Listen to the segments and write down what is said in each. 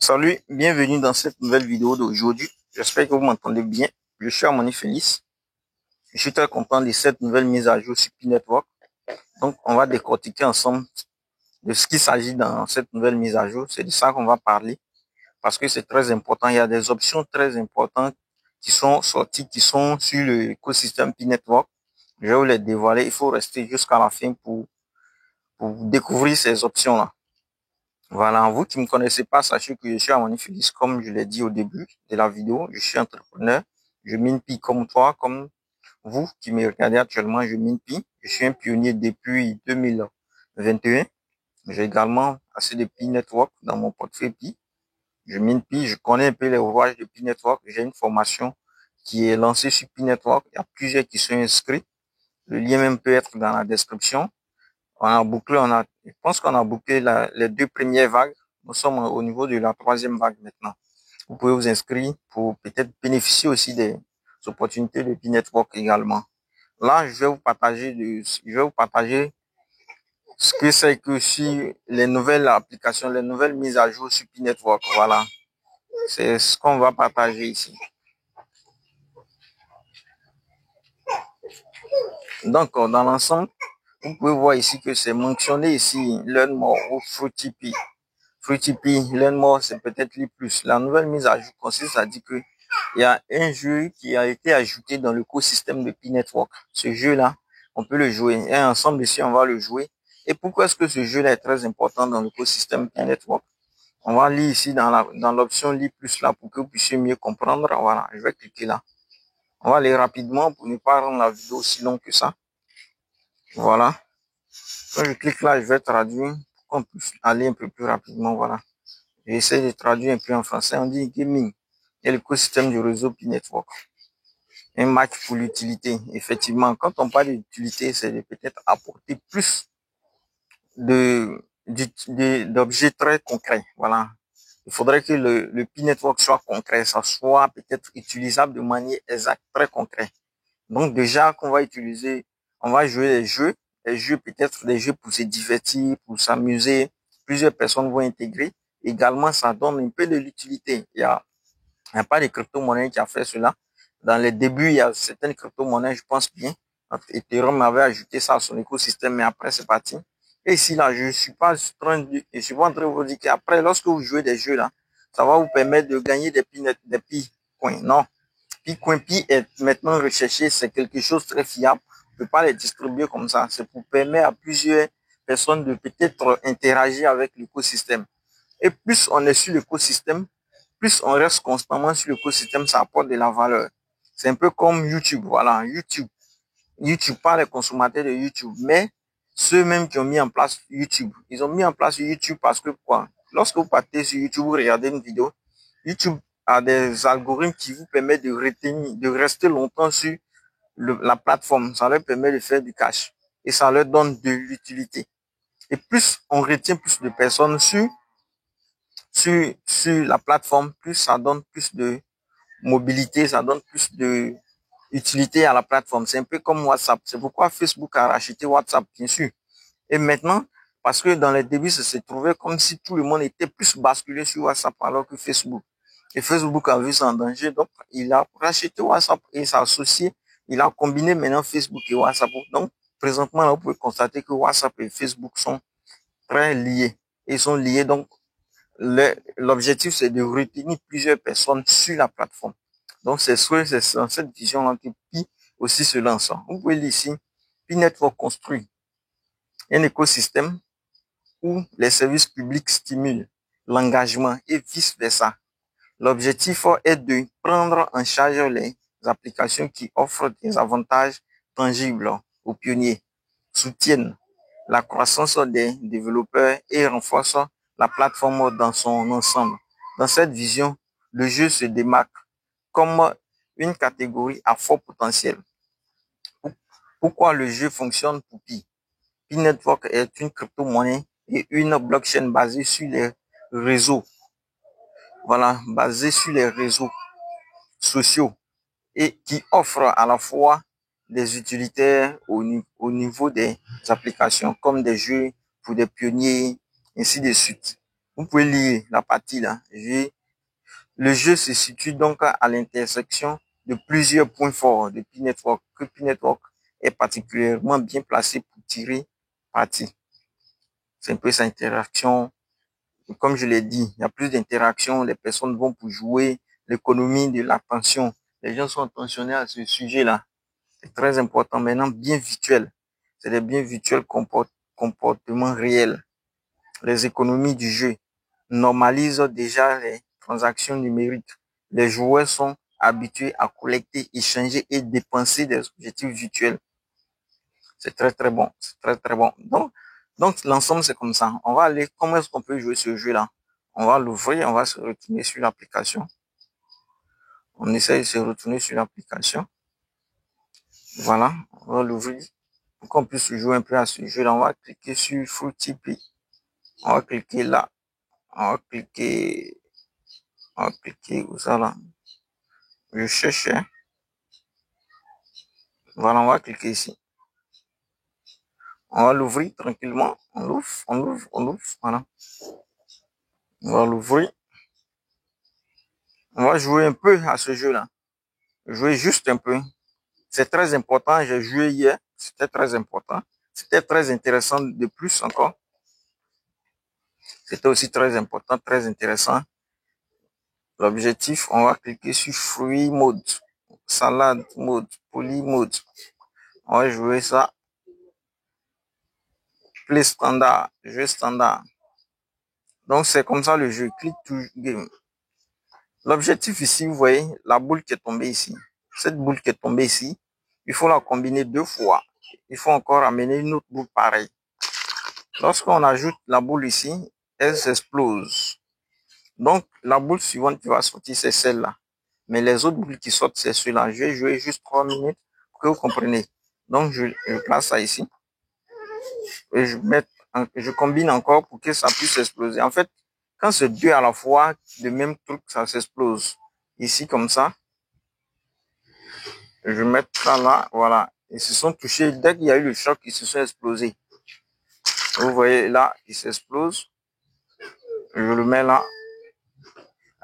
Salut, bienvenue dans cette nouvelle vidéo d'aujourd'hui. J'espère que vous m'entendez bien. Je suis Amani Félix. Je suis très content de cette nouvelle mise à jour sur P-Network. Donc, on va décortiquer ensemble de ce qu'il s'agit dans cette nouvelle mise à jour. C'est de ça qu'on va parler parce que c'est très important. Il y a des options très importantes qui sont sorties, qui sont sur l'écosystème P-Network. Je vais vous les dévoiler. Il faut rester jusqu'à la fin pour découvrir ces options-là. Voilà, vous qui ne me connaissez pas, sachez que je suis Amani Félix, comme je l'ai dit au début de la vidéo. Je suis entrepreneur. Je mine Pi comme toi, comme vous qui me regardez actuellement, je mine Pi. Je suis un pionnier depuis 2021. J'ai également assez de Pi Network dans mon portefeuille Pi. Je mine Pi, je connais un peu les rouages de Pi Network. J'ai une formation qui est lancée sur Pi Network. Il y a plusieurs qui sont inscrits. Le lien même peut être dans la description. Je pense qu'on a bouclé les deux premières vagues. Nous sommes au niveau de la troisième vague maintenant. Vous pouvez vous inscrire pour peut-être bénéficier aussi des opportunités de P-Network également. Là, je vais vous partager ce que c'est que sur les nouvelles applications, les nouvelles mises à jour sur P-Network. Voilà. C'est ce qu'on va partager ici. Donc, dans l'ensemble, vous pouvez voir ici que c'est mentionné ici, Learn More ou FruityPea. FruityPea, Learn More, c'est peut-être les plus. La nouvelle mise à jour consiste à dire que il y a un jeu qui a été ajouté dans l'écosystème de P-Network. Ce jeu-là, on peut le jouer. Et ensemble ici, on va le jouer. Et pourquoi est-ce que ce jeu-là est très important dans l'écosystème P-Network? On va lire ici dans l'option Lire plus là pour que vous puissiez mieux comprendre. Voilà, je vais cliquer là. On va aller rapidement pour ne pas rendre la vidéo aussi longue que ça. Voilà. Quand je clique là, je vais traduire pour qu'on puisse aller un peu plus rapidement. Voilà. J'essaie de traduire un peu en français. On dit gaming et l'écosystème du réseau P-Network. Un match pour l'utilité. Effectivement, quand on parle d'utilité, c'est de peut-être apporter plus d'objets très concrets. Voilà. Il faudrait que le P-Network soit concret, ça soit peut-être utilisable de manière exacte, très concrète. Donc déjà qu'on va utiliser, on va jouer les jeux peut-être des jeux pour se divertir, pour s'amuser. Plusieurs personnes vont intégrer. Également, ça donne un peu de l'utilité. Il y a pas de crypto-monnaie qui a fait cela. Dans les débuts, il y a certaines crypto-monnaies, je pense bien. Ethereum avait ajouté ça à son écosystème, mais après, c'est parti. Et ici, là, je suis pas en train de vous dire qu'après, lorsque vous jouez des jeux, là, ça va vous permettre de gagner des pi coins. Non. Picoin Pi est maintenant recherché, c'est quelque chose de très fiable. On ne peut pas les distribuer comme ça. C'est pour permettre à plusieurs personnes de peut-être interagir avec l'écosystème. Et plus on est sur l'écosystème, plus on reste constamment sur l'écosystème, ça apporte de la valeur. C'est un peu comme YouTube, voilà, YouTube, pas les consommateurs de YouTube, mais ceux-mêmes qui ont mis en place YouTube. Ils ont mis en place YouTube parce que quoi? Lorsque vous partez sur YouTube, vous regardez une vidéo, YouTube a des algorithmes qui vous permettent de retenir, de rester longtemps sur la plateforme. Ça leur permet de faire du cash et ça leur donne de l'utilité. Et plus on retient plus de personnes sur la plateforme, plus ça donne plus de mobilité, ça donne plus de utilité à la plateforme. C'est un peu comme WhatsApp. C'est pourquoi Facebook a racheté WhatsApp, bien sûr. Et maintenant, parce que dans les débuts, ça s'est trouvé comme si tout le monde était plus basculé sur WhatsApp alors que Facebook. Et Facebook a vu ça en danger, donc il a racheté WhatsApp et s'est associé. Il a combiné maintenant Facebook et WhatsApp. Donc, présentement, là, vous pouvez constater que WhatsApp et Facebook sont très liés. Ils sont liés, donc l'objectif, c'est de retenir plusieurs personnes sur la plateforme. Donc, c'est dans cette vision-là que Pi aussi se lance. Vous pouvez lire ici, Pi Network construit un écosystème où les services publics stimulent l'engagement et vice-versa. L'objectif est de prendre en charge les applications qui offrent des avantages tangibles aux pionniers, soutiennent la croissance des développeurs et renforcent la plateforme dans son ensemble. Dans cette vision, le jeu se démarque comme une catégorie à fort potentiel. Pourquoi le jeu fonctionne pour Pi? Pi Network est une crypto-monnaie et une blockchain basée sur les réseaux. Voilà, basée sur les réseaux sociaux et qui offre à la fois des utilitaires au niveau des applications comme des jeux pour des pionniers, ainsi de suite. Vous pouvez lire la partie là. Le jeu se situe donc à l'intersection de plusieurs points forts de P-Network, que P-Network est particulièrement bien placé pour tirer parti. C'est un peu sa interaction. Comme je l'ai dit, il y a plus d'interaction, les personnes vont pour jouer, l'économie de l'attention. Les gens sont attentionnés à ce sujet-là. C'est très important. Maintenant, bien virtuel. C'est des biens virtuels comportements réels. Les économies du jeu normalisent déjà les transactions numériques. Les joueurs sont habitués à collecter, échanger et dépenser des objectifs virtuels. C'est très très bon. C'est très très bon. Donc l'ensemble c'est comme ça. On va aller, comment est-ce qu'on peut jouer ce jeu-là? On va l'ouvrir, on va se retourner sur l'application. On essaye de se retourner sur l'application. Voilà, on va l'ouvrir. Pour qu'on puisse jouer un peu à ce jeu-là, on va cliquer sur Fruity. On va cliquer là. On va cliquer où ça là? Je cherche. Voilà, on va cliquer ici. On va l'ouvrir tranquillement. On l'ouvre. Voilà. On va l'ouvrir. On va jouer un peu à ce jeu-là. Jouer juste un peu. C'est très important. J'ai joué hier. C'était très important. C'était très intéressant de plus encore. C'était aussi très important, très intéressant. L'objectif, on va cliquer sur Free Mode, Salade Mode, Poly Mode. On va jouer ça. Play standard, jeu standard. Donc c'est comme ça le jeu. Click to game. L'objectif ici, vous voyez, la boule qui est tombée ici. Cette boule qui est tombée ici, il faut la combiner 2 fois. Il faut encore amener une autre boule pareille. Lorsqu'on ajoute la boule ici, elle s'explose. Donc la boule suivante qui va sortir, c'est celle-là. Mais les autres boules qui sortent, c'est ceux-là. Je vais jouer juste 3 minutes pour que vous compreniez. Donc je place ça ici. Et je combine encore pour que ça puisse exploser. En fait, quand c'est deux à la fois, le même truc, ça s'explose. Ici, comme ça. Je vais mettre ça là, voilà. Ils se sont touchés. Dès qu'il y a eu le choc, ils se sont explosés. Vous voyez là, ils s'explosent. Je le mets là.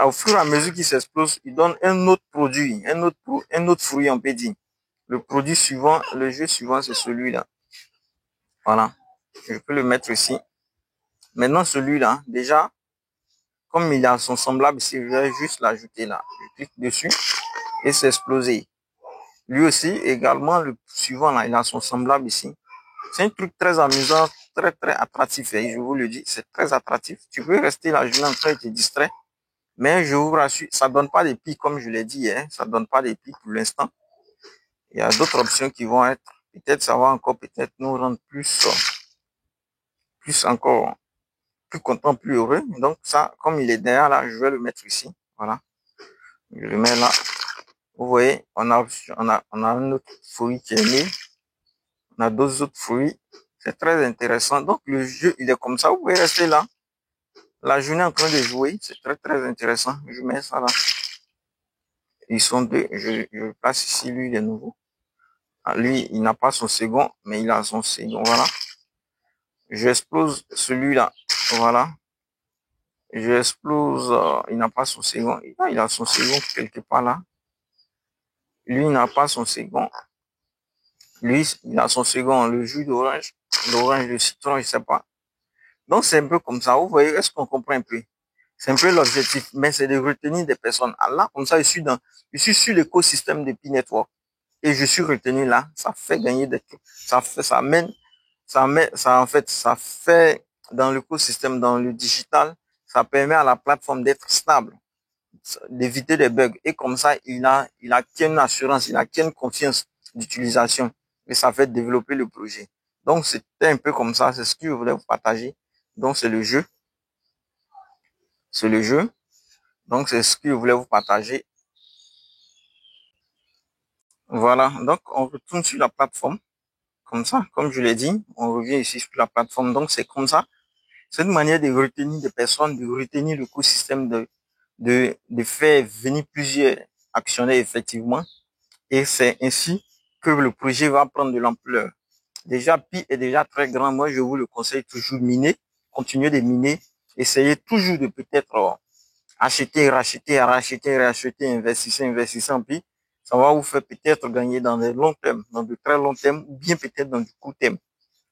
Au fur et à mesure qu'il s'explose, il donne un autre produit, un autre fruit, on peut dire. Le produit suivant, le jeu suivant, c'est celui-là. Voilà. Je peux le mettre ici. Maintenant, celui-là, déjà, comme il a son semblable ici, je vais juste l'ajouter là. Je clique dessus et c'est explosé. Lui aussi, également, le suivant là, il a son semblable ici. C'est un truc très amusant, très, très attractif. Et je vous le dis, c'est très attractif. Tu peux rester la journée en train de te distraire. Mais je vous rassure, ça donne pas des pics, comme je l'ai dit, hein. Ça donne pas des pics pour l'instant. Il y a d'autres options qui vont être, peut-être ça va encore peut-être nous rendre plus encore, plus content, plus heureux. Donc ça, comme il est derrière là, je vais le mettre ici. Voilà. Je le mets là. Vous voyez, on a un autre fruit qui est né. On a d'autres autres fruits. C'est très intéressant. Donc le jeu, il est comme ça. Vous pouvez rester là. La journée en train de jouer. C'est très, très intéressant. Je mets ça là. Ils sont deux. Je place ici, lui, il est nouveau. Ah, lui, il n'a pas son second, mais il a son second. Voilà. J'explose celui-là. Voilà. J'explose. Il n'a pas son second. Il a son second quelque part là. Lui, il n'a pas son second. Lui, il a son second. Le jus d'orange. L'orange, le citron, je sais pas. Donc, c'est un peu comme ça. Vous voyez, est-ce qu'on comprend un peu? C'est un peu l'objectif, mais c'est de retenir des personnes. Ah, là, comme ça, je suis sur l'écosystème de P-Network. Et je suis retenu là. Ça fait gagner des trucs. Ça fait dans l'écosystème, dans le digital, ça permet à la plateforme d'être stable, d'éviter des bugs. Et comme ça, il acquiert une assurance, il acquiert une confiance d'utilisation. Et ça fait développer le projet. Donc, c'était un peu comme ça. C'est ce que je voulais vous partager. Donc, c'est le jeu. C'est le jeu. Donc, c'est ce que je voulais vous partager. Voilà. Donc, on retourne sur la plateforme. Comme ça, comme je l'ai dit, on revient ici sur la plateforme. Donc, c'est comme ça. C'est une manière de retenir des personnes, de retenir l'écosystème, de faire venir plusieurs actionnaires effectivement. Et c'est ainsi que le projet va prendre de l'ampleur. Déjà, Pi est déjà très grand. Moi, je vous le conseille toujours miner, continuer de miner essayez toujours de peut-être acheter, racheter, investissez, puis ça va vous faire peut-être gagner dans des longs termes, dans de très longs termes, ou bien peut-être dans du court terme.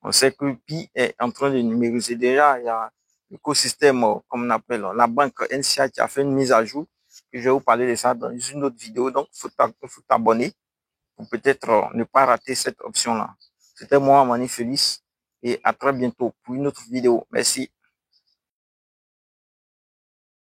On sait que Pi est en train de numériser déjà. Il y a l'écosystème, comme on appelle, la banque NCA qui a fait une mise à jour. Je vais vous parler de ça dans une autre vidéo. Donc, il faut t'abonner pour peut-être ne pas rater cette option-là. C'était moi, Mani Félix, et à très bientôt pour une autre vidéo. Merci.